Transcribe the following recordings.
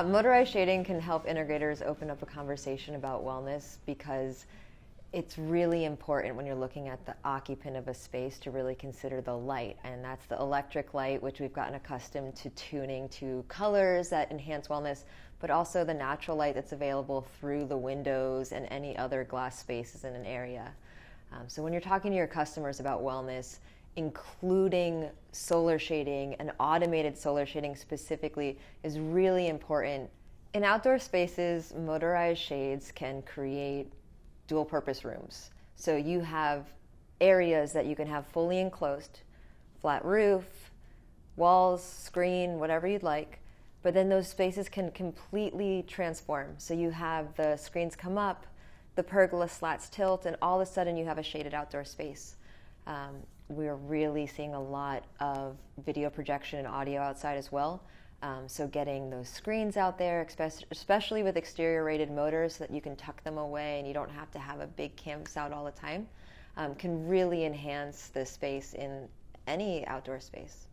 Motorized shading can help integrators open up a conversation about wellness because it's really important when you're looking at the occupant of a space to really consider the light, and that's the electric light, which we've gotten accustomed to tuning to colors that enhance wellness, but also the natural light that's available through the windows and any other glass spaces in an area. So when you're talking to your customers about wellness, including solar shading and automated solar shading specifically is really important. In outdoor spaces, motorized shades can create dual purpose rooms. So you have areas that you can have fully enclosed, flat roof, walls, screen, whatever you'd like, but then those spaces can completely transform. So you have the screens come up, the pergola slats tilt, and all of a sudden you have a shaded outdoor space. We're really seeing a lot of video projection and audio outside as well. So getting those screens out there, especially with exterior rated motors so that you can tuck them away and you don't have to have a big canvas out all the time, can really enhance the space in any outdoor space.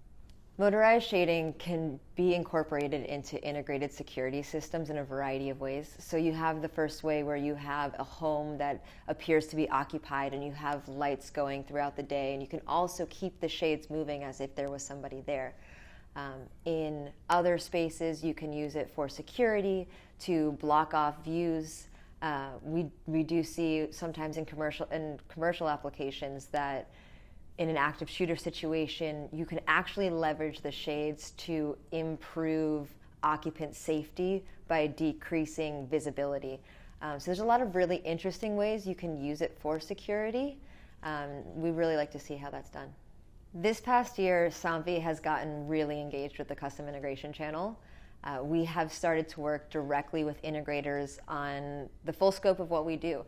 Motorized shading can be incorporated into integrated security systems in a variety of ways. So you have the first way where you have a home that appears to be occupied and you have lights going throughout the day, and you can also keep the shades moving as if there was somebody there. In other spaces, you can use it for security to block off views. We do see sometimes in commercial applications that in an active shooter situation, you can actually leverage the shades to improve occupant safety by decreasing visibility. So there's a lot of really interesting ways you can use it for security. We really like to see how that's done. This past year, Somfy has gotten really engaged with the custom integration channel. We have started to work directly with integrators on the full scope of what we do.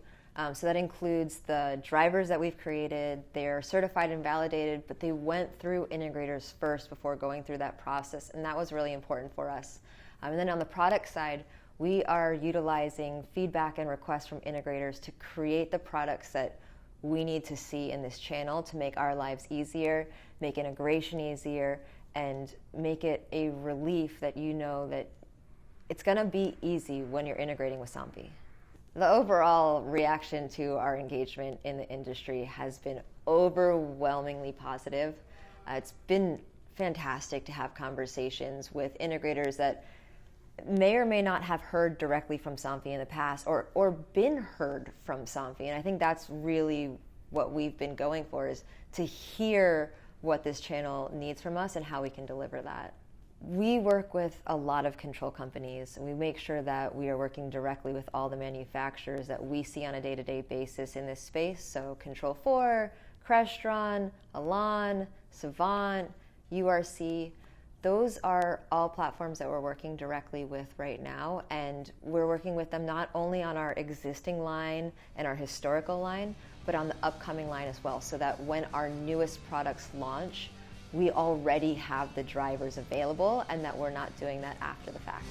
So that includes the drivers that we've created. They're certified and validated, but they went through integrators first before going through that process, and that was really important for us. And then on the product side, we are utilizing feedback and requests from integrators to create the products that we need to see in this channel to make our lives easier, make integration easier, and make it a relief that you know that it's going to be easy when you're integrating with Somfy. The overall reaction to our engagement in the industry has been overwhelmingly positive. It's been fantastic to have conversations with integrators that may or may not have heard directly from Somfy in the past or been heard from Somfy. And I think that's really what we've been going for, is to hear what this channel needs from us and how we can deliver that. We work with a lot of control companies, and we make sure that we are working directly with all the manufacturers that we see on a day-to-day basis in this space. So Control 4, Crestron, Elan, Savant, URC, those are all platforms that we're working directly with right now, and we're working with them not only on our existing line and our historical line, but on the upcoming line as well, so that when our newest products launch, we already have the drivers available and that we're not doing that after the fact.